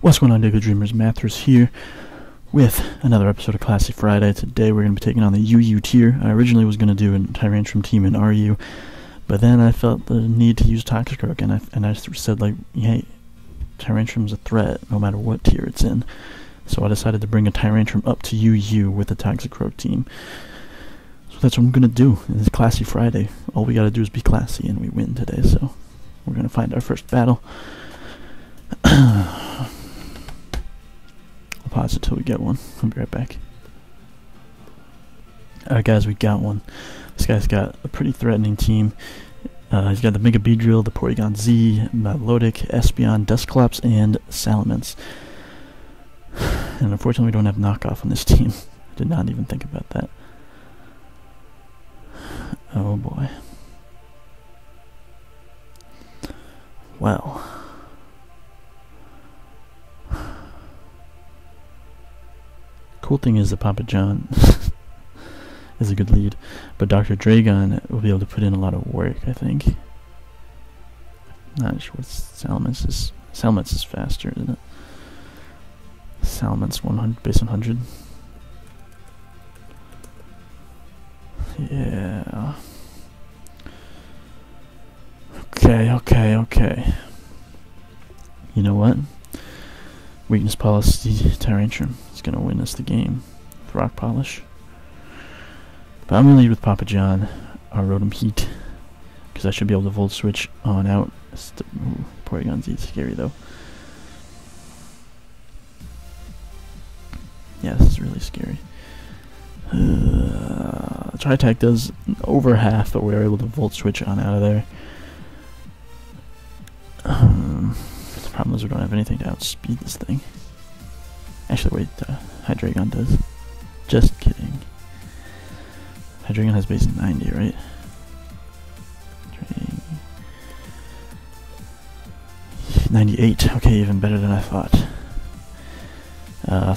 What's going on, Diggletdreamers? Mathers here with another episode of Classy Friday. Today we're going to be taking on the UU tier. I originally was going to do a Tyrantrum team in RU, but then I felt the need to use Toxicroak, and I said, like, hey, Tyrantrum's a threat no matter what tier it's in. So I decided to bring a Tyrantrum up to UU with the Toxicroak team. So that's what I'm going to do. It's Classy Friday. All we got to do is be classy, and we win today. So we're going to find our first battle. I'll pause until we get one. I'll be right back. Alright guys, we got one. This guy's got a pretty threatening team. He's got the Mega Beedrill, the Porygon Z, Melodic, Espeon, Dusclops, and Salamence. And unfortunately we don't have knockoff on this team. I did not even think about that. Oh boy. Well. Cool thing is that Papa John is a good lead, but Dr. Dragon will be able to put in a lot of work, I think. Not sure what Salamence is. Salamence is faster, isn't it? Salamence 100, base 100. Yeah. Okay. You know what? Weakness Policy Tyrantrum is going to win us the game with Rock Polish. But I'm going to lead with Papa John, our Rotom Heat, because I should be able to Volt Switch on out. Ooh, Porygon Z is scary though. Yeah, this is really scary. Tri-Attack does over half, but we're able to Volt Switch on out of there. The problem is we don't have anything to outspeed this thing. Actually, wait, Hydreigon does. Just kidding. Hydreigon has base 90, right? 98. Okay, even better than I thought.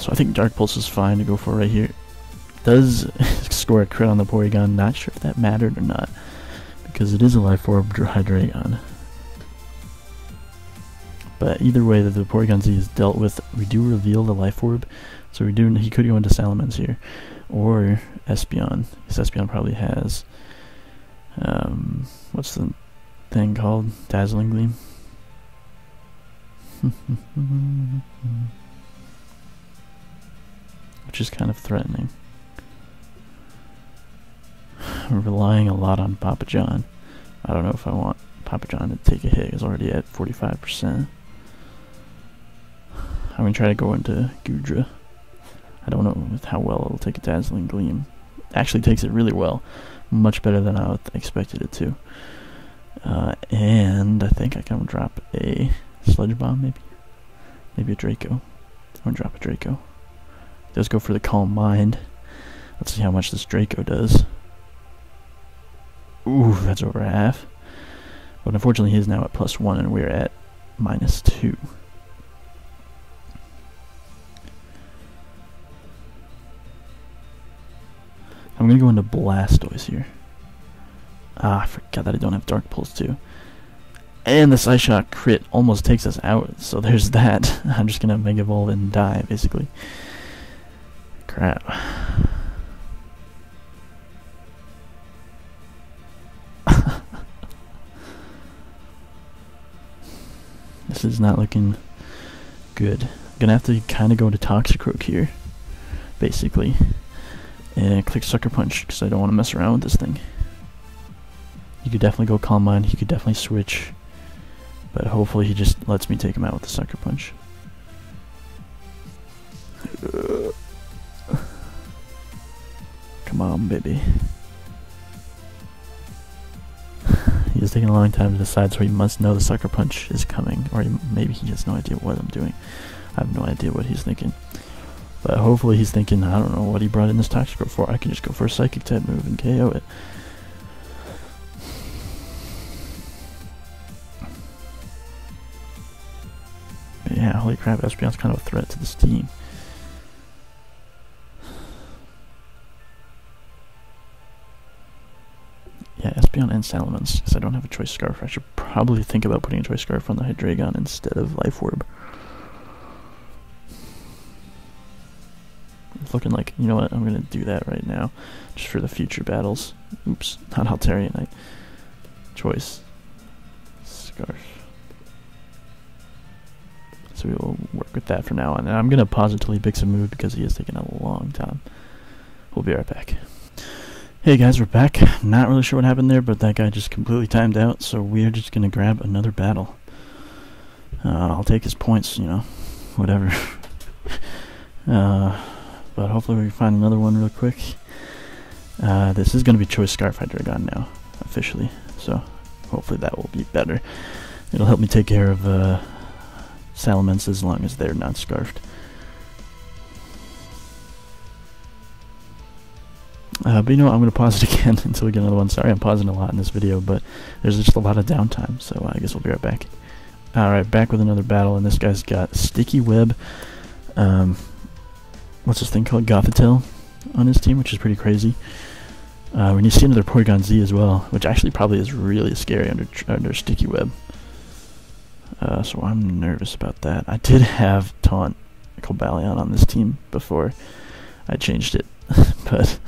So I think Dark Pulse is fine to go for right here. Does score a crit on the Porygon. Not sure if that mattered or not, because it is a Life Orb Hydreigon. But either way that the Porygon Z is dealt with, we do reveal the Life Orb. So he could go into Salamence here. Or Espeon. Because Espeon probably has what's the thing called? Dazzling Gleam. Which is kind of threatening. We're relying a lot on Papa John. I don't know if I want Papa John to take a hit. He's already at 45%. I'm going to try to go into Gudra. I don't know how well it'll take a Dazzling Gleam. Actually takes it really well. Much better than I expected it to. And I think I can drop a Sludge Bomb, maybe? Maybe a Draco. I'm going to drop a Draco. It does go for the Calm Mind. Let's see how much this Draco does. Ooh, that's over half. But unfortunately he is now at +1 and we're at -2. I'm going to go into Blastoise here. Ah, I forgot that I don't have Dark Pulse too. And the Psyshock crit almost takes us out, so there's that. I'm just going to Mega Evolve and die, basically. Crap. This is not looking good. I'm going to have to kind of go to Toxicroak here, basically. And click Sucker Punch, because I don't want to mess around with this thing. You could definitely go Calm Mind, he could definitely switch. But hopefully he just lets me take him out with the Sucker Punch. Come on, baby. He is taking a long time to decide, so he must know the Sucker Punch is coming. Or maybe he has no idea what I'm doing. I have no idea what he's thinking. But hopefully he's thinking, I don't know what he brought in this Toxicroak for. I can just go for a Psychic type move and KO it. But yeah, holy crap, Espeon's kind of a threat to this team. Yeah, Espeon and Salamence, because I don't have a Choice Scarf. I should probably think about putting a Choice Scarf on the Hydreigon instead of Life Orb. stuff looking like. You know what? I'm gonna do that right now, just for the future battles. Oops, not Altarianite. Choice. Scarf. So we will work with that for now on. And I'm gonna pause until he picks a move because he has taken a long time. We'll be right back. Hey guys, we're back. Not really sure what happened there, but that guy just completely timed out, so we are just gonna grab another battle. I'll take his points, you know, whatever. But hopefully we can find another one real quick. This is gonna be Choice Scarf Hydreigon now, officially, so hopefully that will be better. It'll help me take care of Salamence as long as they're not scarfed. But you know what, I'm going to pause it again until we get another one. Sorry I'm pausing a lot in this video, but there's just a lot of downtime, so I guess we'll be right back. Alright, back with another battle, and this guy's got Sticky Web, what's this thing called? Gothitelle on his team, which is pretty crazy. We need to see another Porygon Z as well, which actually probably is really scary under Sticky Web. So I'm nervous about that. I did have Taunt Cobalion on this team before I changed it, but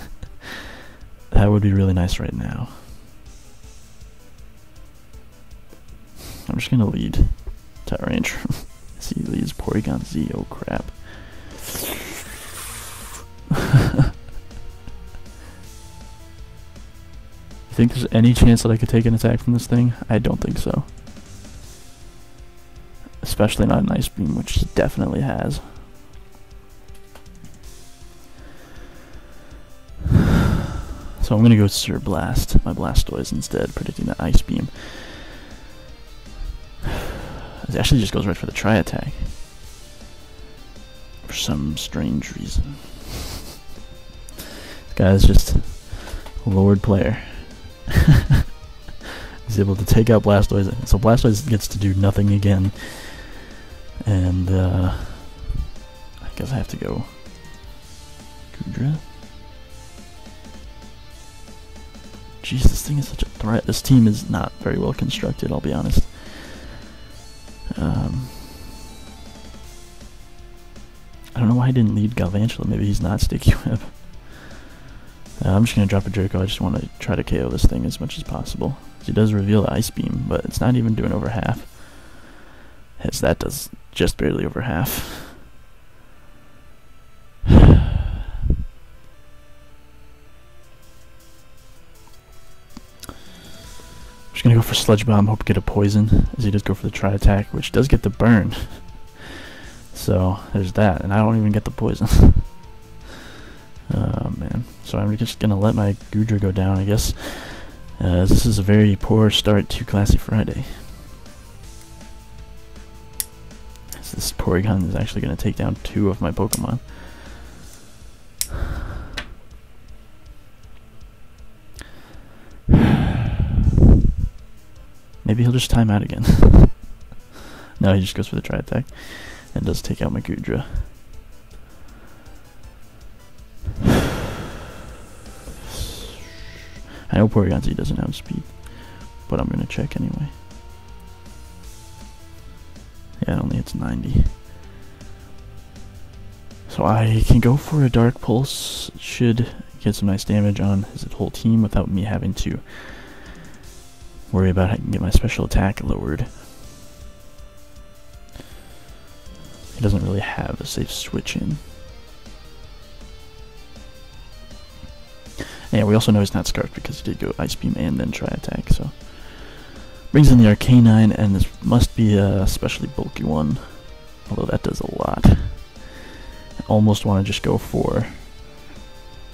that would be really nice right now. I'm just gonna lead Tyrantrum. See, he leads Porygon Z. Oh crap! You think there's any chance that I could take an attack from this thing? I don't think so. Especially not an Ice Beam, which it definitely has. So I'm going to go Sir Blast, my Blastoise instead, predicting the Ice Beam. It actually just goes right for the Tri-Attack. For some strange reason. This guy is just a Lord player. He's able to take out Blastoise, so Blastoise gets to do nothing again. And I guess I have to go Goodra. Jeez, this thing is such a threat. This team is not very well constructed, I'll be honest. I don't know why I didn't lead Galvantula. Maybe he's not Sticky Web. I'm just going to drop a Draco. I just want to try to KO this thing as much as possible. He does reveal the Ice Beam, but it's not even doing over half. As that does just barely over half. I'm just gonna go for Sludge Bomb, hope to get a poison, as he does go for the Tri-Attack, which does get the burn. So there's that, and I don't even get the poison. Oh man. So I'm just gonna let my Goodra go down, I guess. This is a very poor start to Classy Friday. So this Porygon is actually gonna take down 2 of my Pokemon. Maybe he'll just time out again. No, he just goes for the Tri-Attack and does take out my Goodra. I know Porygon Z doesn't have speed, but I'm gonna check anyway. Yeah, it only hits 90. So I can go for a Dark Pulse. Should get some nice damage on his whole team without me having to worry about how I can get my special attack lowered. He doesn't really have a safe switch in. Yeah, we also know he's not Scarfed because he did go Ice Beam and then Tri-Attack, so. Brings in the Arcanine, and this must be a especially bulky one, although that does a lot. I almost want to just go for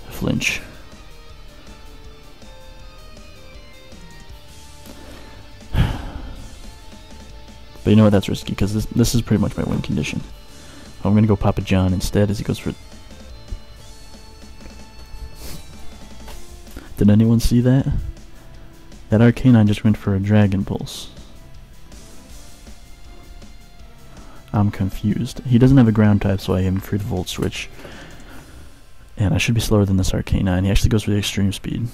Flinch. But you know what, that's risky, because this is pretty much my win condition. I'm going to go Papa John instead, as he goes for... Did anyone see that? That Arcanine just went for a Dragon Pulse. I'm confused. He doesn't have a ground type, so I am free to Volt Switch. And I should be slower than this Arcanine. He actually goes for the extreme speed.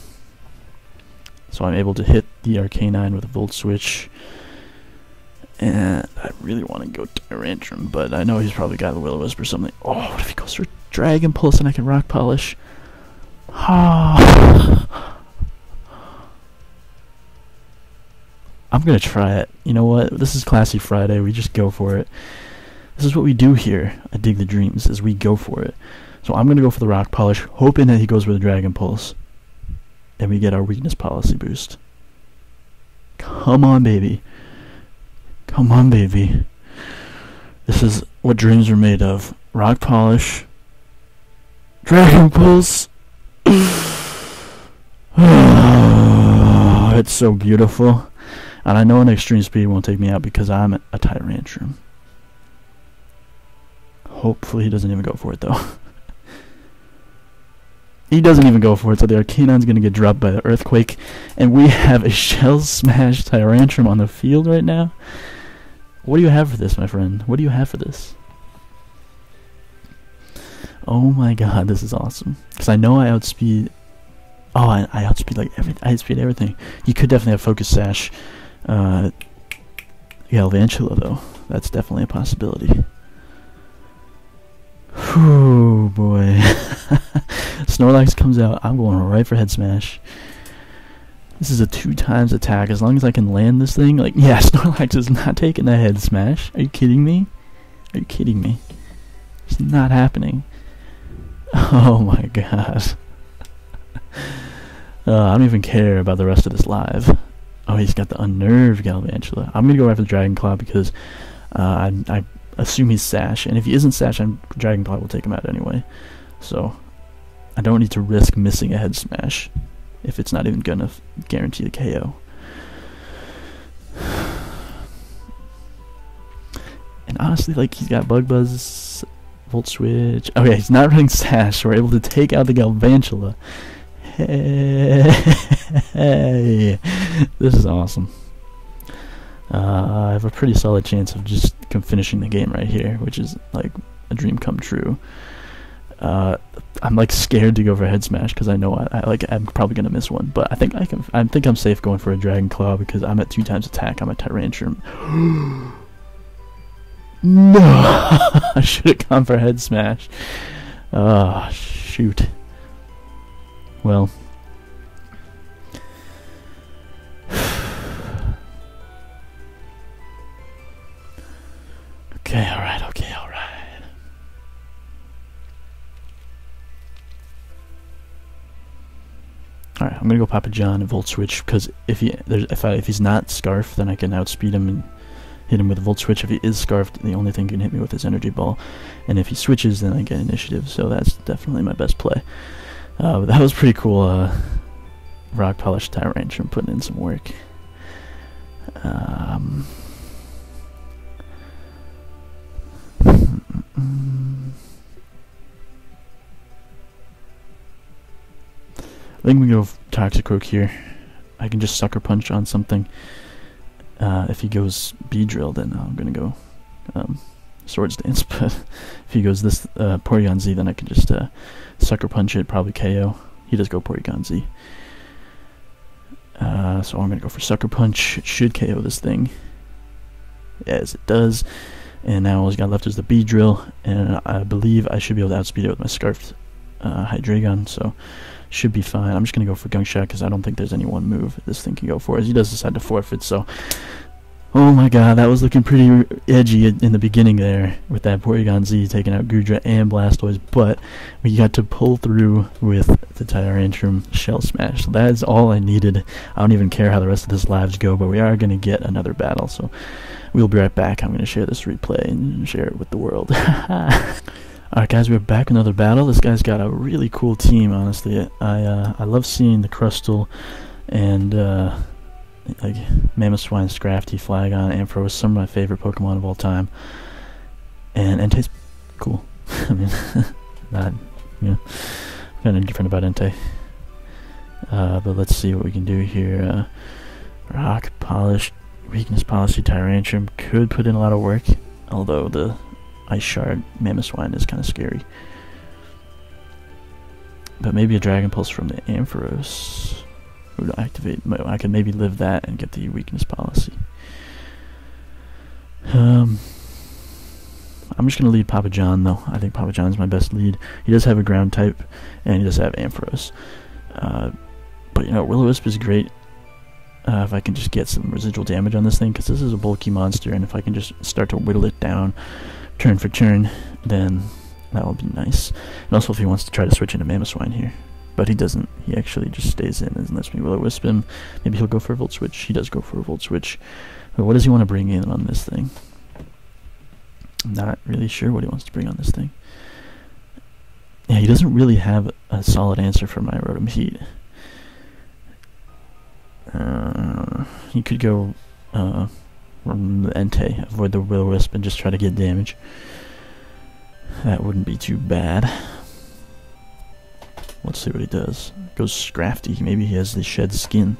So I'm able to hit the Arcanine with a Volt Switch. And I really want to go Tyrantrum, but I know he's probably got a Will-O-Wisp or something. Oh, what if he goes for Dragon Pulse and I can Rock Polish. I'm gonna try it. You know what? This is Classy Friday. We just go for it. This is what we do here at Diggletdreams, is we go for it. So I'm gonna go for the Rock Polish, hoping that he goes with a Dragon Pulse, and we get our Weakness Policy boost. Come on, baby. Come on, baby. This is what dreams are made of. Rock Polish. Dragon Pulse. It's so beautiful. And I know an Extreme Speed won't take me out because I'm a Tyrantrum. Hopefully he doesn't even go for it, though. He doesn't even go for it, so the Arcanon's going to get dropped by the Earthquake. And we have a Shell Smash Tyrantrum on the field right now. What do you have for this, my friend? What do you have for this? Oh my god, this is awesome. Because I know I outspeed... Oh, I outspeed like I outspeed everything. You could definitely have Focus Sash Galvantula, though. That's definitely a possibility. Whew, boy. Snorlax comes out. I'm going right for Head Smash. This is a 2x attack. As long as I can land this thing, like, yeah, Snorlax is not taking that Head Smash. Are you kidding me? Are you kidding me? It's not happening. Oh my god. I don't even care about the rest of this live. Oh, he's got the Unnerved Galvantula. I'm gonna go right for the Dragon Claw because I assume he's Sash, and if he isn't Sash, Dragon Claw will take him out anyway. So I don't need to risk missing a Head Smash if it's not even gonna guarantee the KO. And honestly, like, he's got Bug Buzz, Volt Switch. Oh yeah, he's not running Sash, so we're able to take out the Galvantula. Hey, this is awesome. I have a pretty solid chance of just finishing the game right here, which is like a dream come true. I'm like scared to go for Head Smash because I know I'm probably gonna miss one, but I think I'm safe going for a Dragon Claw because I'm at 2x attack. I'm a Tyrantrum. No, I should have gone for Head Smash. Ah, shoot. Well, okay, alright, okay, alright. Alright, I'm gonna go Papa John and Volt Switch because if he's not Scarf, then I can outspeed him and hit him with a Volt Switch. If he is Scarfed, the only thing he can hit me with is Energy Ball, and if he switches, then I get Initiative. So that's definitely my best play. But that was pretty cool. Rock Polish Tyrantrum putting in some work. I think we go Toxicroak here. I can just Sucker Punch on something. If he goes Beedrill, then I'm gonna go Swords Dance. But if he goes this Porygon Z, then I can just Sucker Punch it, probably KO. He does go Porygon Z. So I'm gonna go for Sucker Punch. It should KO this thing. Yes, it does. And now all he's got left is the Beedrill, and I believe I should be able to outspeed it with my Scarfed Hydreigon, so should be fine. I'm just gonna go for Gunk Shot because I don't think there's any one move this thing can go for, as he does decide to forfeit. So, oh my god, that was looking pretty edgy in the beginning there with that Porygon Z taking out Goodra and Blastoise, but we got to pull through with the Tyrantrum Shell Smash. So that is all I needed. I don't even care how the rest of this lives go, but we are going to get another battle, so we'll be right back. I'm going to share this replay and share it with the world. Alright guys, we're back with another battle. This guy's got a really cool team, honestly. I love seeing the Crustle and like Mamoswine, Scrafty, Flagon, Ampharos, some of my favorite Pokemon of all time. And Entei's cool. I mean, not, you know, kind of different about Entei. But let's see what we can do here. Rock Polish, Weakness Policy, Tyrantrum could put in a lot of work, although the Ice Shard Mamoswine is kind of scary. But maybe a Dragon Pulse from the Ampharos would activate. I could maybe live that and get the Weakness Policy. I I'm just going to lead Papa John, though. I think Papa John's my best lead. He does have a ground type, and he does have Ampharos. But, you know, Will-O-Wisp is great if I can just get some residual damage on this thing, because this is a bulky monster, and if I can just start to whittle it down turn for turn, then that will be nice. And also if he wants to try to switch into Mamoswine here. But he doesn't. He actually just stays in and lets me Will-O-Wisp him. Maybe he'll go for a Volt Switch. He does go for a Volt Switch. But what does he want to bring in on this thing? I'm not really sure what he wants to bring on this thing. Yeah, he doesn't really have a solid answer for my Rotom Heat. He could go from the Entei, avoid the Will-O-Wisp, and just try to get damage. That wouldn't be too bad. Let's see what he does. Goes Scrafty. Maybe he has the Shed Skin.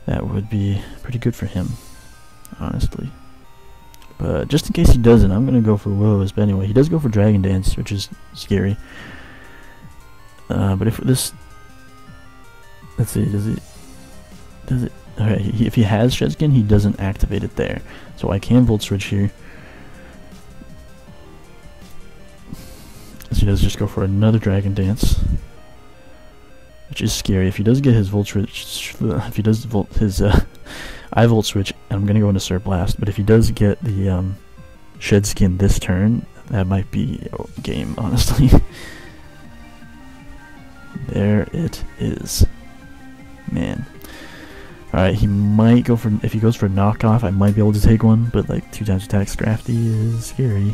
That would be pretty good for him, honestly. But just in case he doesn't, I'm going to go for Will-O-Wisp anyway. He does go for Dragon Dance, which is scary. But if this... Let's see, does it... Okay, if he has Shed Skin, he doesn't activate it there. So I can Volt Switch here. So he does just go for another Dragon Dance, which is scary. If he does get his Volt Switch, if he does his I Volt Switch, I'm gonna go into Surf Blast. But if he does get the Shed Skin this turn, that might be a game, honestly. There it is, man. All right, he might go for, if he goes for knockoff, I might be able to take one, but like 2x attack Scrafty is scary.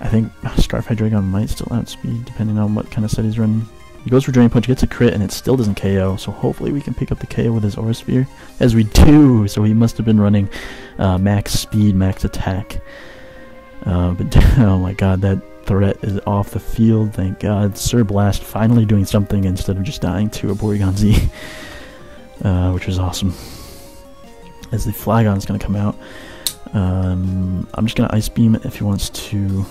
I think Scarf Hydreigon might still outspeed, depending on what kind of set he's running. He goes for Drain Punch, gets a crit, and it still doesn't KO, so hopefully we can pick up the KO with his Aura Sphere. As we do! So he must have been running max speed, max attack. But oh my god, that threat is off the field, thank god. Sir Blast finally doing something instead of just dying to a Porygon Z, which was awesome. As the Flygon's going to come out, I'm just going to Ice Beam if he wants to,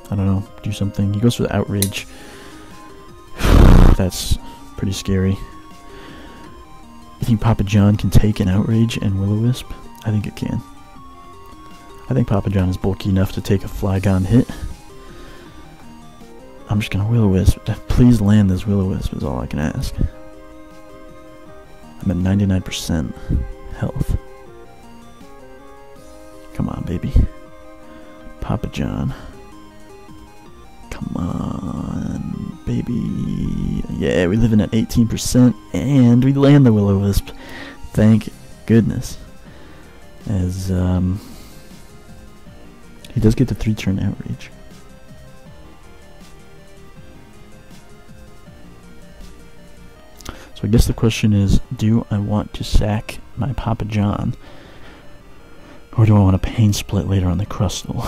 I don't know, do something. He goes for the Outrage. That's pretty scary. You think Papa John can take an Outrage and Will-O-Wisp? I think it can. I think Papa John is bulky enough to take a Flygon hit. I'm just gonna Will-O-Wisp. Please land this Will-O-Wisp is all I can ask. I'm at 99% health. Come on, baby. Papa John. Come on, baby. Yeah, we live in at 18%, and we land the Will-O-Wisp. Thank goodness. As, he does get the 3-turn Outrage. So I guess the question is, do I want to sack my Papa John, or do I want to Pain Split later on the Crustle?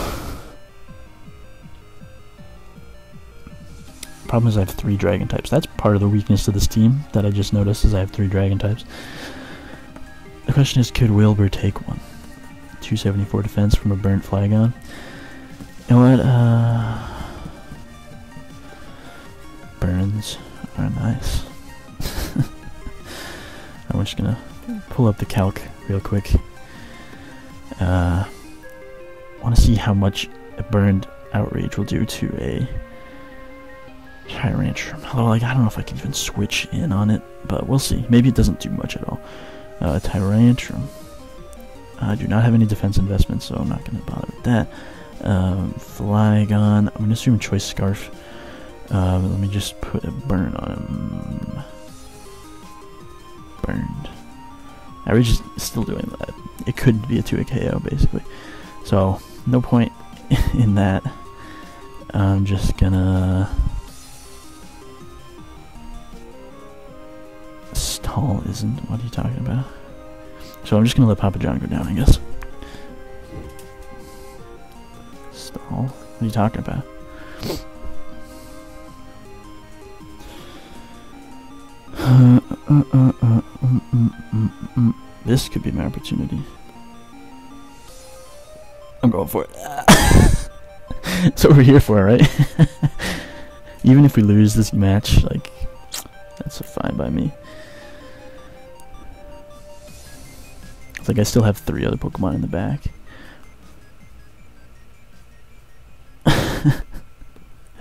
Problem is I have 3 Dragon types. That's part of the weakness of this team that I just noticed, is I have 3 Dragon types. The question is, could Wilbur take one? 274 defense from a burnt Flygon. You know what, burns are nice. I'm just gonna pull up the calc real quick. Want to see how much a burned Outrage will do to a Tyrantrum. Although, like, I don't know if I can even switch in on it, but we'll see. Maybe it doesn't do much at all. Tyrantrum. I do not have any defense investments, so I'm not going to bother with that. Flygon. I'm going to assume Choice Scarf. Let me just put a burn on him. Burned. Outrage is still doing that. It could be a 2-hit KO, basically. So, no point in that. I'm just gonna... Stall isn't. What are you talking about? So I'm just gonna let Papa John go down, I guess. Stall? What are you talking about? This could be my opportunity. I'm going for it. That's what we're here for, right? Even if we lose this match, like, that's fine by me. It's like I still have 3 other Pokemon in the back.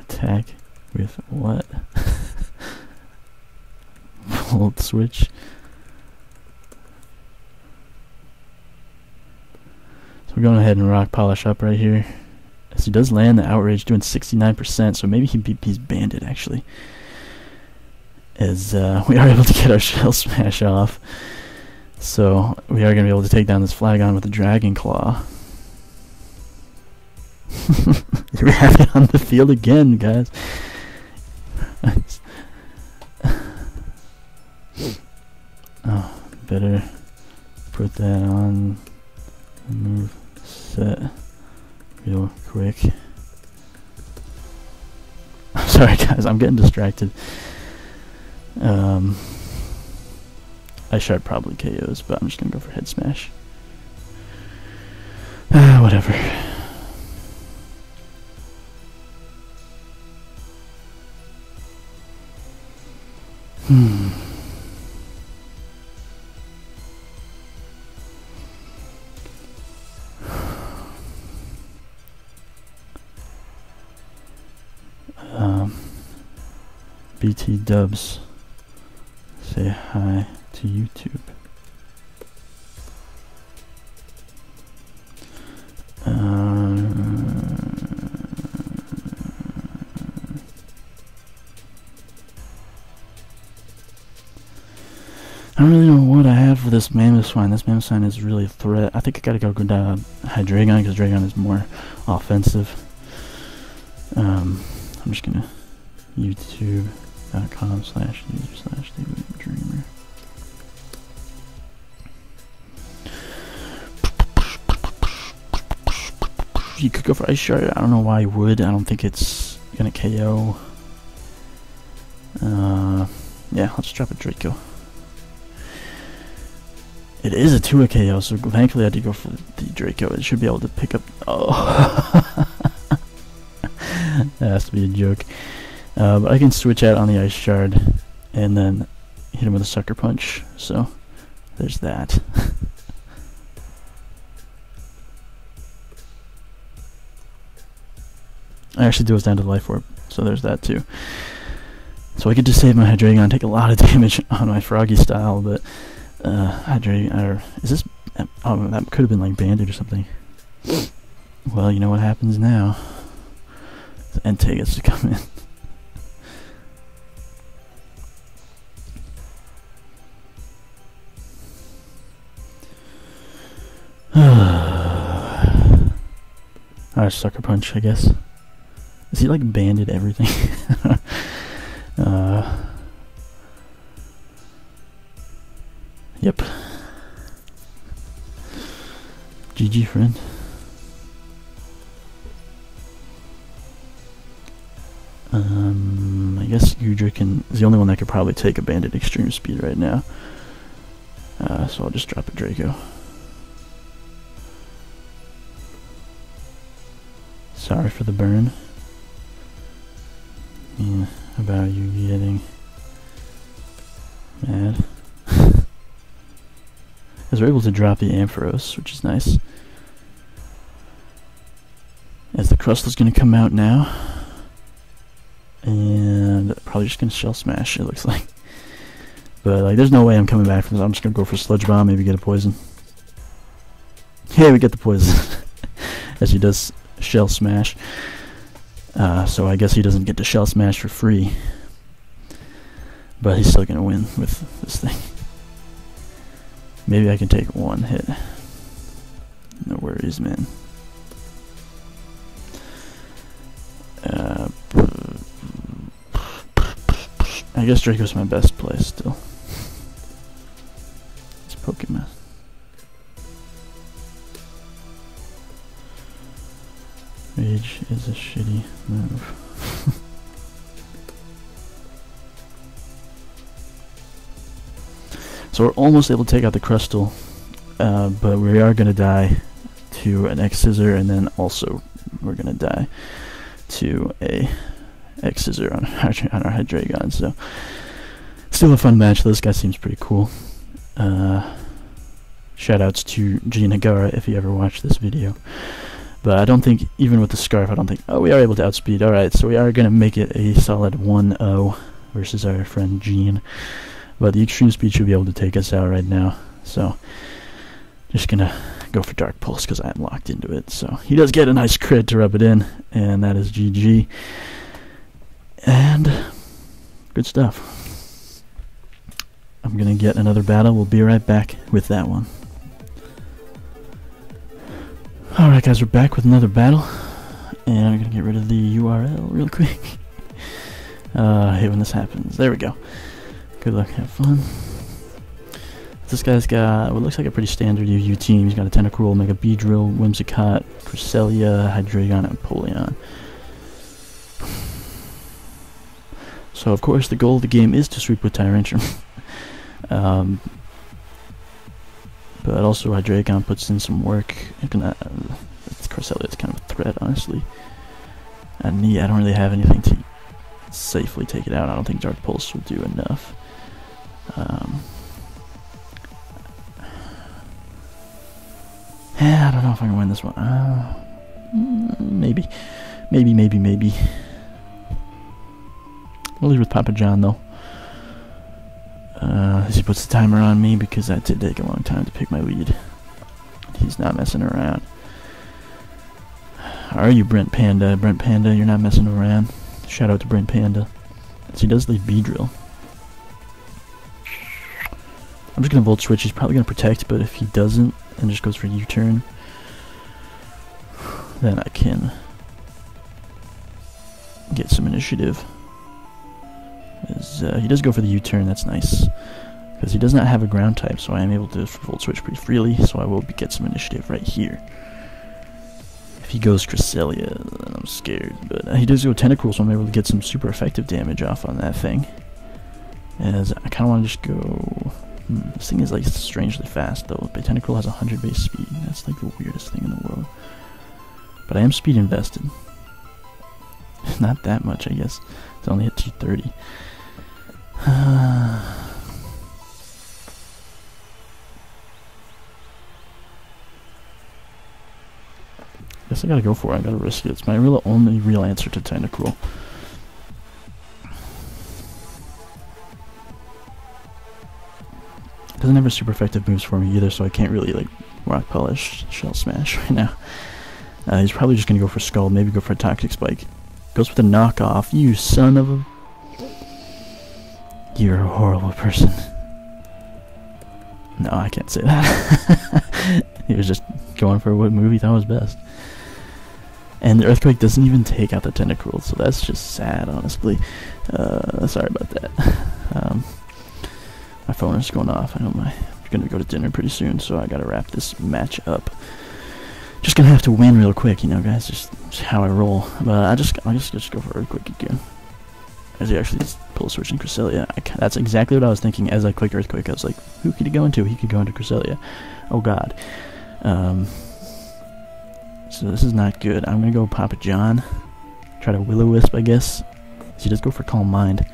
Attack with what? Volt switch. So we're going ahead and rock polish up right here. As he does land the outrage, doing 69%, so maybe he's banded actually. As we are able to get our shell smash off. So we are going to be able to take down this Flagon with a Dragon Claw. You're having on the field again, guys. Oh, better put that on. Move set real quick. I'm sorry, guys. I'm getting distracted. Ice Shard probably KOs, but I'm just gonna go for Head Smash. Whatever. BT Dubs, say hi to YouTube. I don't really know what I have for this Mammoth Swine. This Mammoth Swine is really a threat. I think I gotta go down Hydreigon because Hydreigon is more offensive. I'm just gonna youtube.com/user/Diggletdreamer. You could go for Ice Shard. I don't know why you would. I don't think it's gonna KO. Yeah, let's drop a Draco. It is a 2 KO, so thankfully I did go for the Draco. It should be able to pick up. Oh, that has to be a joke. But I can switch out on the Ice Shard and then hit him with a Sucker Punch. So there's that. I actually do us down to Life Orb, so there's that too. So I could just save my Hydreigon, take a lot of damage on my Froggy style, but Hydreigon, is this? Oh, that could have been like Banded or something. Well, you know what happens now. The Entei gets to come in. Alright, Sucker Punch, I guess. Is he like banded everything? Yep. GG, friend. I guess Udrick is the only one that could probably take a banded extreme speed right now. So I'll just drop a Draco. Sorry for the burn. Yeah, about you getting mad. As we're able to drop the Ampharos, which is nice. As the Crustal's going to come out now. And probably just going to Shell Smash, it looks like. But like, there's no way I'm coming back from this. I'm just going to go for Sludge Bomb, maybe get a Poison. Yeah, we get the Poison. As he does Shell Smash. So I guess he doesn't get to Shell Smash for free. But he's still going to win with this thing. Maybe I can take one hit. No worries, man. I guess Draco's my best play still. It's Pokemon. Rage is a shitty move. So we're almost able to take out the Crustal, but we are going to die to an X-Scissor, and then also we're going to die to a X-Scissor on our Hydreigon. So still a fun match. This guy seems pretty cool. Shoutouts to G Nagara if you ever watched this video. But I don't think, even with the Scarf, I don't think... Oh, we are able to outspeed. Alright, so we are going to make it a solid 1-0 versus our friend Gene. But the extreme speed should be able to take us out right now. So, just going to go for Dark Pulse because I am locked into it. So, he does get a nice crit to rub it in. And that is GG. And, good stuff. I'm going to get another battle. We'll be right back with that one. Alright guys, we're back with another battle, and I'm going to get rid of the URL real quick. I hate when this happens. There we go. Good luck, have fun. This guy's got what looks like a pretty standard UU team. He's got a Tentacruel, Mega Beedrill, Whimsicott, Cresselia, Hydreigon, and Empoleon. So of course the goal of the game is to sweep with Tyrantrum. But also Hydreigon puts in some work. Cresselia is kind of a threat, honestly. And I don't really have anything to safely take it out. I don't think Dark Pulse will do enough. Yeah, I don't know if I can win this one. Maybe. Maybe. We'll leave with Papa John, though. As he puts the timer on me because that did take a long time to pick my lead. He's not messing around. Are you, Brent Panda? Brent Panda, you're not messing around. Shout out to Brent Panda. As he does leave Beedrill. I'm just going to Volt Switch. He's probably going to Protect, but if he doesn't and just goes for U-turn, then I can get some initiative. He does go for the U-turn, that's nice. Because he does not have a ground type, so I am able to Volt Switch pretty freely, so I will get some initiative right here. If he goes Cresselia, then I'm scared. But he does go Tentacruel, so I'm able to get some super effective damage off on that thing. As I kind of want to just go... this thing is like strangely fast, though. But Tentacruel has 100 base speed. That's like the weirdest thing in the world. But I am speed invested. Not that much, I guess. It's only at 230. Guess I gotta go for it. I gotta risk it. It's my only real answer to Tentacruel. Doesn't have a super effective moves for me either, so I can't really like Rock Polish, Shell Smash right now. He's probably just gonna go for Scald, maybe go for a Toxic Spike. Goes with a knockoff. You son of a... You're a horrible person. No, I can't say that. He was just going for what move he thought was best. And the Earthquake doesn't even take out the Tentacruel, so that's just sad, honestly. Sorry about that. My phone is going off. I know I'm gonna go to dinner pretty soon, so I gotta wrap this match up. Just gonna have to win real quick, you know, guys. Just how I roll. But I'll just go for Earthquake again. As he actually pull switching Cresselia. That's exactly what I was thinking as I clicked Earthquake. I was like, who could he go into? He could go into Cresselia. Oh god. So this is not good. I'm gonna go Papa John. Try to Will-O-Wisp, I guess. He does go for Calm Mind.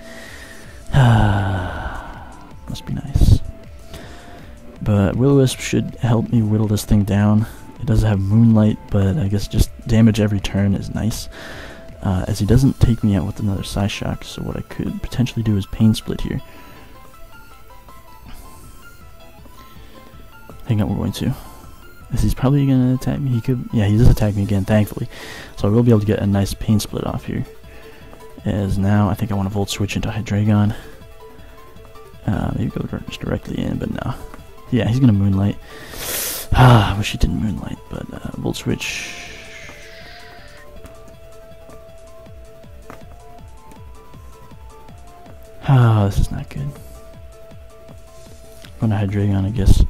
Must be nice. But Will-O-Wisp should help me whittle this thing down. It does have Moonlight, but I guess just damage every turn is nice. As he doesn't take me out with another Psyshock, so what I could potentially do is Pain Split here. I think we're going to. As he's probably going to attack me. He could, yeah, he does attack me again, thankfully. So I will be able to get a nice Pain Split off here. As now, I think I want to Volt Switch into Hydreigon. Maybe go just directly in, but no. Yeah, he's going to Moonlight. I wish he didn't Moonlight, but Volt Switch. This is not good. I'm going to Hydreigon, I guess.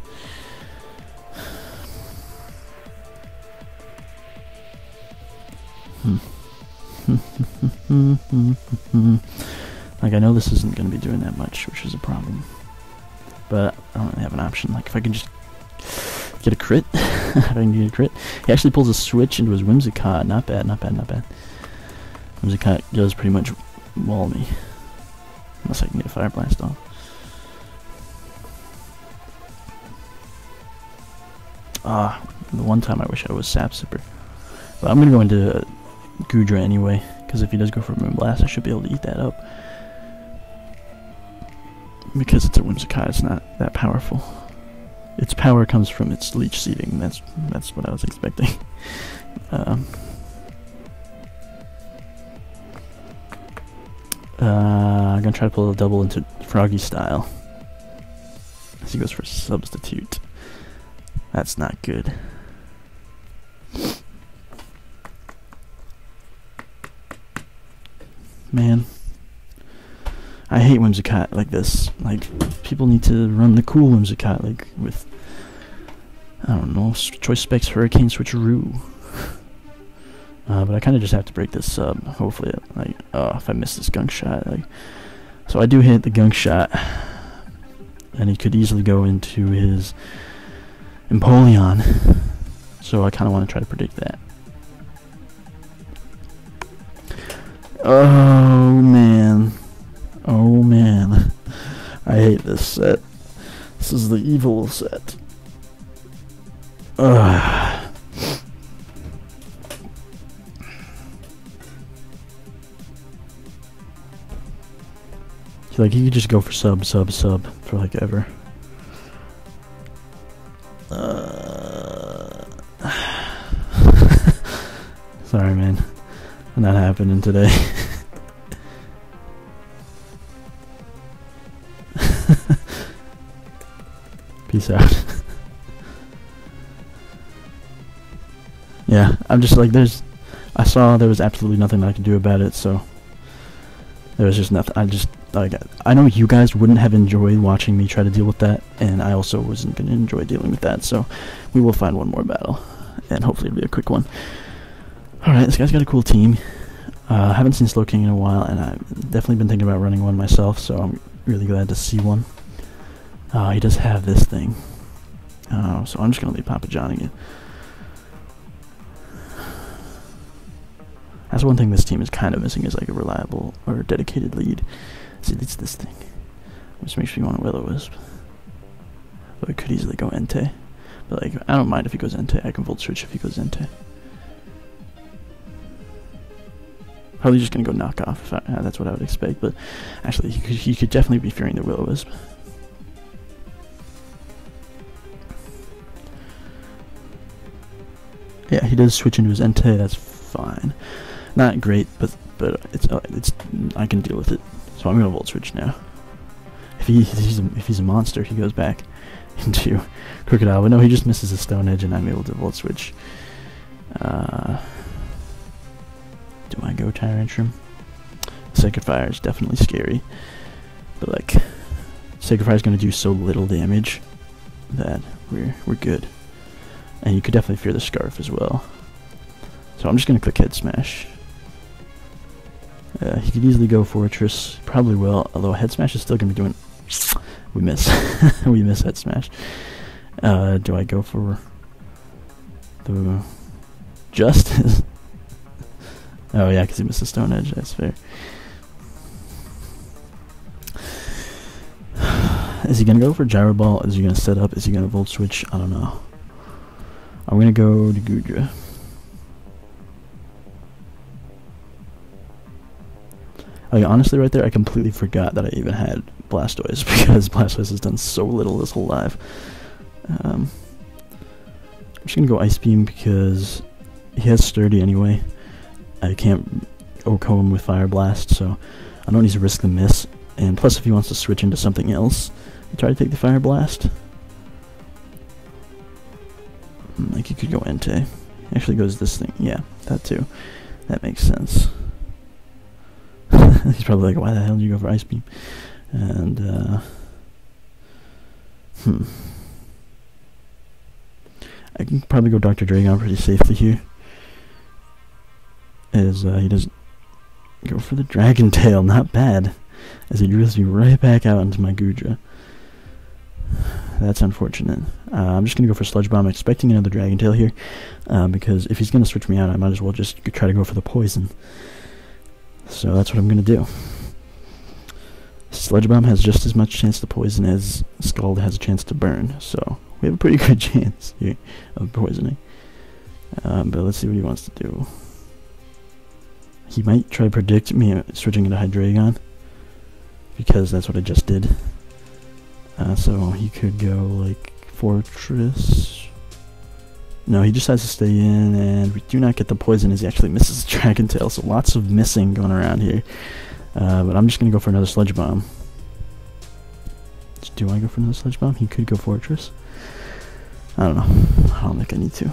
Like, I know this isn't going to be doing that much, which is a problem. But I don't really have an option. Like, if I can just get a crit. If I can get a crit. He actually pulls a switch into his Whimsicott. Not bad, not bad, not bad. Whimsicott does pretty much wall me. Unless I can get a Fire Blast off. The one time I wish I was Sap Sipper. But I'm going to go into Gudra anyway, because if he does go for Moonblast, I should be able to eat that up. Because it's a Whimsicott, it's not that powerful. Its power comes from its leech seeding. That's what I was expecting. I'm gonna try to pull a double into Froggy style. As he goes for Substitute. That's not good. Man, I hate Whimsicott like this. Like, people need to run the cool Whimsicott, like with, I don't know, Choice Specs Hurricane Switcheroo. But I kind of just have to break this sub. Hopefully, like, if I miss this gunk shot, like, so I do hit the gunk shot, and he could easily go into his Empoleon. So I kind of want to try to predict that. Oh man. Oh man. I hate this set. This is the evil set. Like, he could just go for sub for like ever. Sorry, man. Not happening today. Peace out. Yeah, I'm just like, I saw there was absolutely nothing I could do about it, so there was just nothing. I know you guys wouldn't have enjoyed watching me try to deal with that, and I also wasn't going to enjoy dealing with that, so we will find one more battle, and hopefully it'll be a quick one. Alright, this guy's got a cool team. I haven't seen Slowking in a while, and I've definitely been thinking about running one myself, so I'm really glad to see one. He does have this thing. So I'm just going to leave Papa Johnning it. That's one thing this team is kind of missing, is like a reliable or dedicated lead. See, it's this thing, which makes me want a Will-O-Wisp. But it could easily go Entei. But like, I don't mind if he goes Entei. I can Volt Switch if he goes Entei. Probably just gonna go Knockoff. That's what I would expect. But actually, he could definitely be fearing the Will-O-Wisp. Yeah, he does switch into his Entei. That's fine. Not great, but it's I can deal with it. So I'm gonna Volt Switch now. If he's a monster, he goes back into Crocodile. But no, he just misses a Stone Edge, and I'm able to Volt Switch. Do I go Tyrantrum? Sacred Fire is definitely scary, but like, Sacred Fire is gonna do so little damage that we're good. And you could definitely fear the Scarf as well. So I'm just gonna click Head Smash. He could easily go Fortress, probably will, although Head Smash is still going to be doing... We miss. We miss Head Smash. Do I go for the Justice? Oh yeah, because he missed the Stone Edge, that's fair. Is he going to go for Gyro Ball? Is he going to set up? Is he going to Volt Switch? I don't know. I'm going to go to Gudra. Like, honestly, right there, I completely forgot that I even had Blastoise, because Blastoise has done so little this whole live. I'm just gonna go Ice Beam because he has Sturdy anyway. I can't OHKO him with Fire Blast, so I don't need to risk the miss. And plus, if he wants to switch into something else, try to take the Fire Blast. Like, he could go Entei. Actually goes this thing. Yeah, that too. That makes sense. He's probably like, why the hell did you go for Ice Beam? And, I can probably go Dr. Dragon pretty safely here. As, he doesn't go for the Dragon Tail. Not bad. As he drills me right back out into my Gudra. That's unfortunate. I'm just going to go for Sludge Bomb, expecting another Dragon Tail here. Because if he's going to switch me out, I might as well just try to go for the Poison. So that's what I'm going to do. Sludge Bomb has just as much chance to poison as Scald has a chance to burn. So we have a pretty good chance here of poisoning. But let's see what he wants to do. He might try to predict me switching into Hydreigon, because that's what I just did. So he could go like Fortress. No, he just has to stay in, and we do not get the poison as he actually misses the Dragon Tail, so lots of missing going around here. But I'm just going to go for another Sludge Bomb. Do I go for another Sludge Bomb? He could go Fortress. I don't know. I don't think I need to.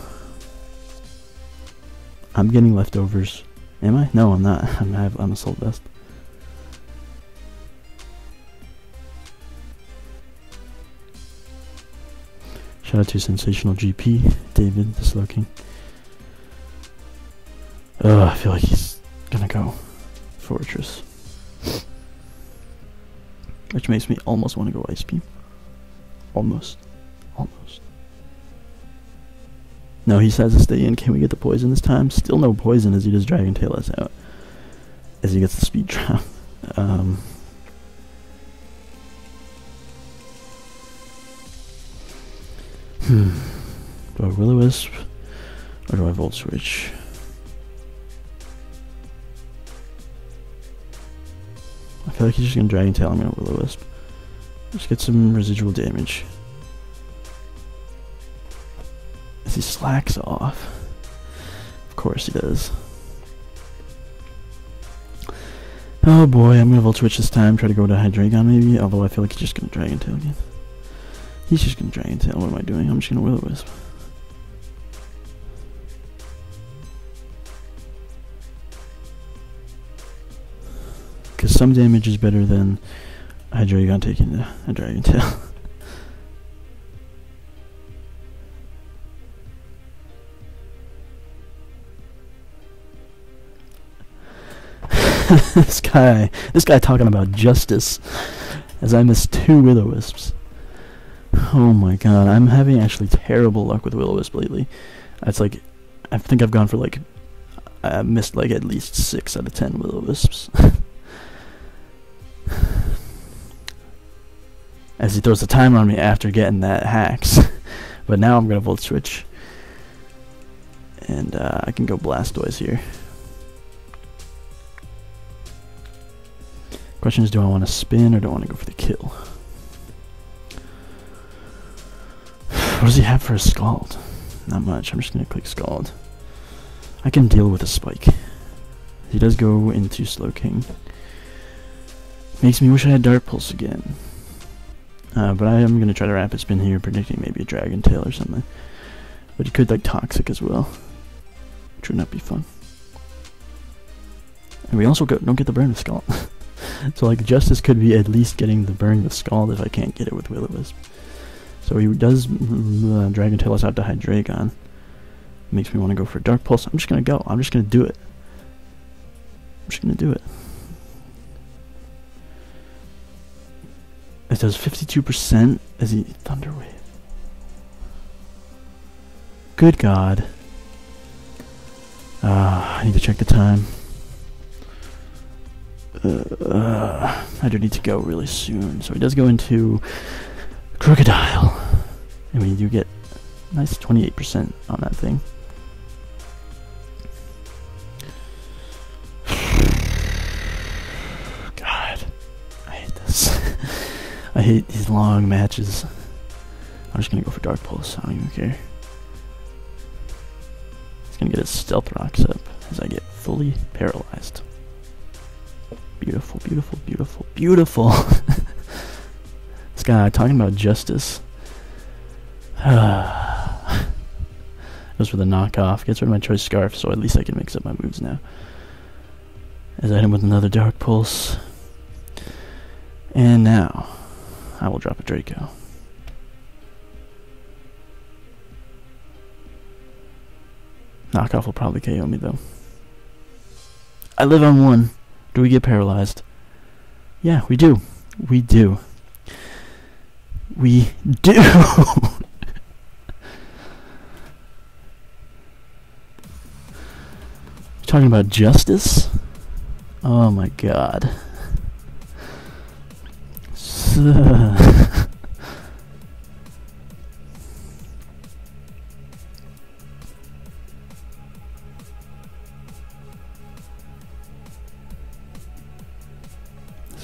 I'm getting leftovers. Am I? No, I'm not. I'm a Assault Vest. Shout out to Sensational GP, David, the Slow King. I feel like he's gonna go Fortress. Which makes me almost want to go Ice Beam. Almost. Almost. No, he says to stay in. Can we get the poison this time? Still no poison as he does Dragon Tail us out. As he gets the speed drop. Do I Will-O-Wisp or do I Volt Switch? I feel like he's just gonna Dragon Tail. I'm gonna Will-O-Wisp. Just get some residual damage. As he slacks off. Of course he does. Oh boy, I'm gonna Volt Switch this time. Try to go to Hydreigon maybe. Although I feel like he's just gonna Dragon Tail again. He's just gonna Dragon Tail. What am I doing? I'm just gonna Will-O-Wisp. Because some damage is better than Hydreigon taking a Dragon Tail. This guy talking about justice. As I missed 2 Will-O-Wisps. Oh my god, I'm having actually terrible luck with Will-O-Wisp lately. It's like, I think I've gone for like, I missed like at least 6 out of 10 Will-O-Wisps. As he throws the timer on me after getting that hacks. But now I'm gonna Volt Switch. And I can go Blastoise here. Question is, do I want to spin or do I want to go for the kill? What does he have for a Scald? Not much. I'm just going to click Scald. I can deal with a Spike. He does go into Slow King. Makes me wish I had Dark Pulse again. But I am going to try to Rapid Spin here, predicting maybe a Dragon Tail or something. But he could like Toxic as well, which would not be fun. And we also don't get the burn with Scald. So like Justice could be at least getting the burn with Scald if I can't get it with Will-O-Wisp. So he does Dragon Tail us out to Hydreigon. Makes me want to go for Dark Pulse. I'm just going to go. I'm just going to do it. I'm just going to do it. It does 52% as he Thunder Wave. Good God. I need to check the time. I do need to go really soon. So he does go into Crocodile. And we do get a nice 28% on that thing. God. I hate this. I hate these long matches. I'm just gonna go for Dark Pulse. I don't even care. He's gonna get his Stealth Rocks up as I get fully paralyzed. Beautiful, beautiful, beautiful, beautiful. This guy talking about justice. Goes for the knockoff. Gets rid of my Choice Scarf, so at least I can mix up my moves now. As I hit him with another Dark Pulse. And now, I will drop a Draco. Knockoff will probably KO me though. I live on 1. Do we get paralyzed? Yeah, we do. We do. We do! Talking about justice? Oh my god.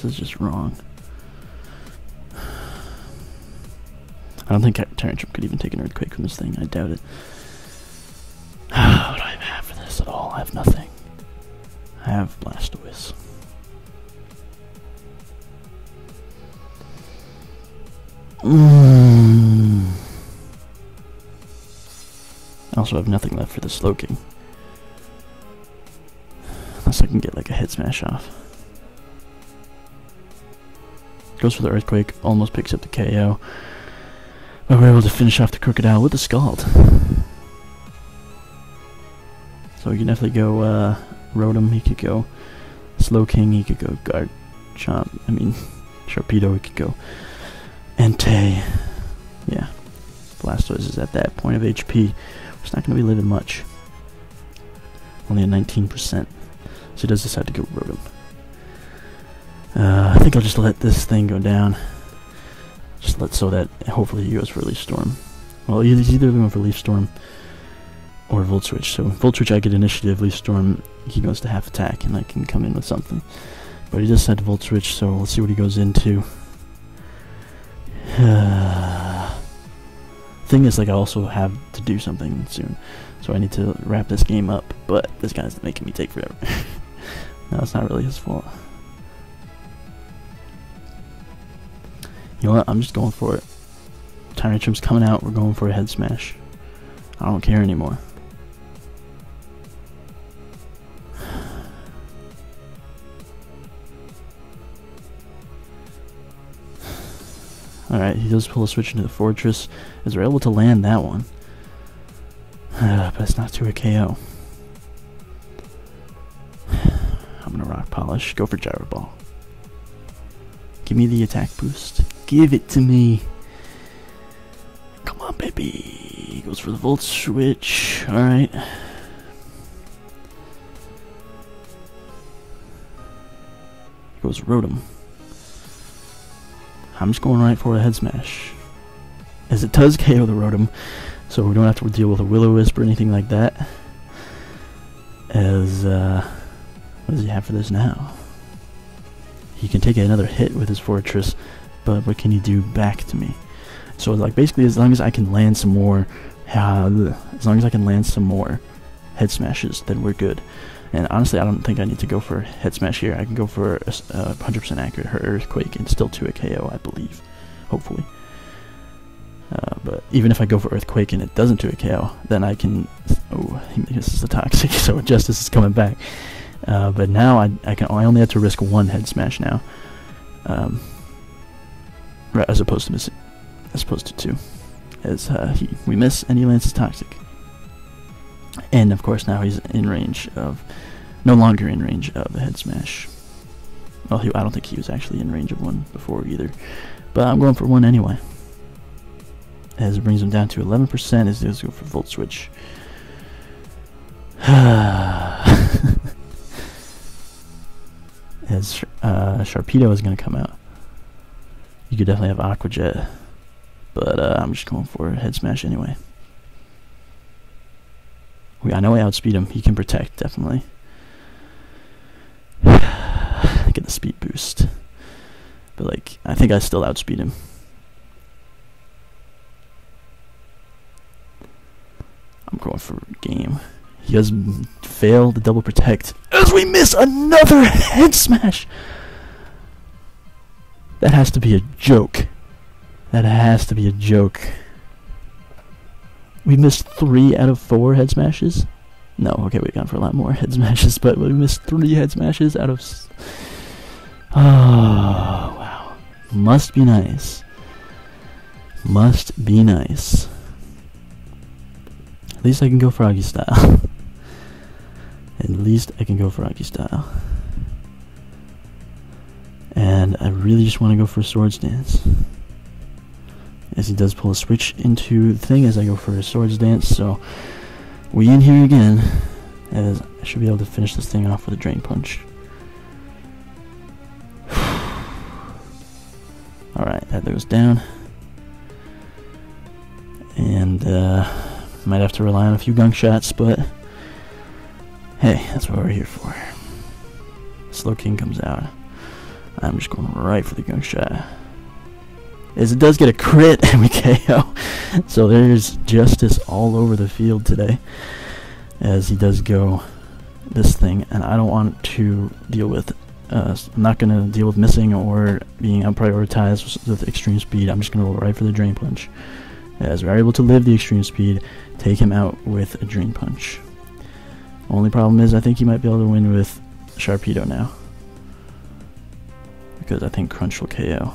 This is just wrong. I don't think Tyrantrum could even take an Earthquake from this thing. I doubt it. What do I have for this at all? I have nothing. I have Blastoise. I also have nothing left for the Slowking. Unless I can get like a Head Smash off. Goes for the Earthquake, almost picks up the KO. But we're able to finish off the Crocodile with the Scald. So we can definitely go Rotom, he could go Slowking, he could go Sharpedo, he could go Entei. Yeah. Blastoise is at that point of HP. It's not going to be living much. Only at 19%. So he does decide to go Rotom. I think I'll just let this thing go down. Just so that hopefully he goes for Leaf Storm. Well, he's either going for Leaf Storm or Volt Switch. So Volt Switch I get initiative, Leaf Storm he goes to half attack and I can come in with something. But he just said Volt Switch, so let's see what he goes into. Thing is, like, I also have to do something soon, so I need to wrap this game up, but this guy's making me take forever. No, it's not really his fault. You know what, I'm just going for it. Tyrantrum's coming out, we're going for a Head Smash. I don't care anymore. Alright, he does pull a switch into the Fortress, as we're able to land that one. But it's not to a KO. I'm gonna Rock Polish, go for Gyro Ball. Give me the attack boost. Give it to me. Come on, baby. He goes for the Volt Switch. Alright. Goes Rotom. I'm just going right for a Head Smash, as it does KO the Rotom, so we don't have to deal with a Will-O-Wisp or anything like that. As, what does he have for this now? He can take another hit with his Fortress, but what can he do back to me? So, like, basically, as long as I can land some more, Head Smashes, then we're good. And honestly, I don't think I need to go for Head Smash here. I can go for 100% accurate Earthquake and still to a KO, I believe. Hopefully. But even if I go for Earthquake and it doesn't to a KO, then I can... Oh, this is the Toxic, so Justice is coming back. But now I only have to risk one Head Smash now. Right, as opposed to two. As we miss and he lands his Toxic. And of course now he's in range of, no longer in range of a Head Smash. Well, I don't think he was actually in range of one before either. But I'm going for one anyway. As it brings him down to 11%, as he does go for Volt Switch. As Sharpedo is going to come out. You could definitely have Aqua Jet. But I'm just going for a Head Smash anyway. I know I outspeed him. He can protect, definitely. Get the speed boost. But, like, I think I still outspeed him. I'm going for game. He does fail the double protect. As we miss another Head Smash! That has to be a joke. That has to be a joke. We missed 3 out of 4 Head Smashes? No, okay, we've gone for a lot more Head Smashes, but we missed 3 Head Smashes out of... Oh, wow. Must be nice. Must be nice. At least I can go Froggy style. At least I can go Froggy style. And I really just want to go for a Swords Dance. As he does pull a switch into the thing as I go for a Swords Dance, so we in here again, as I should be able to finish this thing off with a Drain Punch. Alright, that goes down. And might have to rely on a few gunk shots, but hey, that's what we're here for. Slowking comes out. I'm just going right for the gunk shot. As it does get a crit and we KO. So there's justice all over the field today. As he does go this thing, and I don't want to deal with I'm not going to deal with missing or being unprioritized with extreme speed. I'm just going to roll right for the drain punch. As we're able to live the extreme speed, take him out with a drain punch. Only problem is I think he might be able to win with Sharpedo now, because I think Crunch will KO.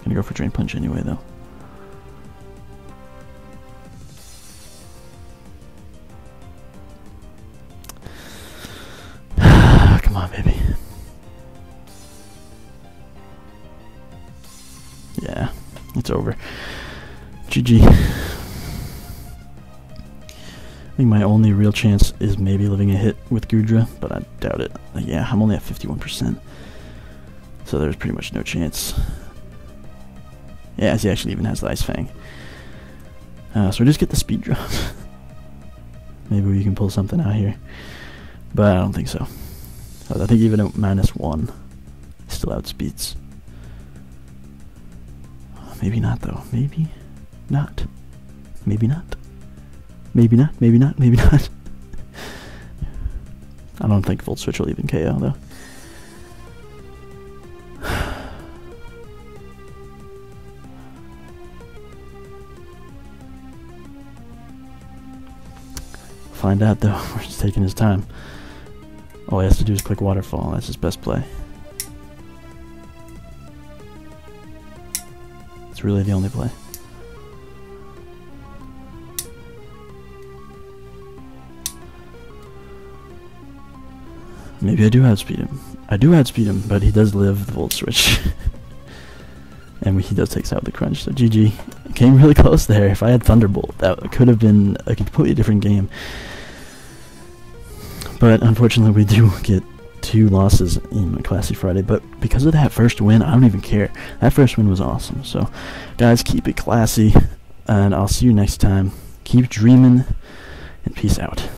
Gonna go for drain punch anyway though. Come on, baby. Yeah, it's over. GG. I think my only real chance is maybe living a hit with Goodra, but I doubt it. Yeah, I'm only at 51%. So there's pretty much no chance. Yeah, he actually even has the Ice Fang. So we just get the speed drop. Maybe we can pull something out here. But I don't think so. I think even at -1, still outspeeds. Maybe not though. Maybe not. Maybe not. Maybe not. Maybe not. Maybe not. I don't think Volt Switch will even KO though. Find out though. We're just taking his time. All he has to do is click Waterfall. That's his best play. It's really the only play. Maybe I do outspeed him. I do outspeed him, but he does live the Volt Switch. And he does take out the Crunch, so GG. Came really close there. If I had Thunderbolt, that could have been a completely different game. But unfortunately, we do get 2 losses in Classy Friday. But because of that first win, I don't even care. That first win was awesome. So, guys, keep it classy. And I'll see you next time. Keep dreaming, and peace out.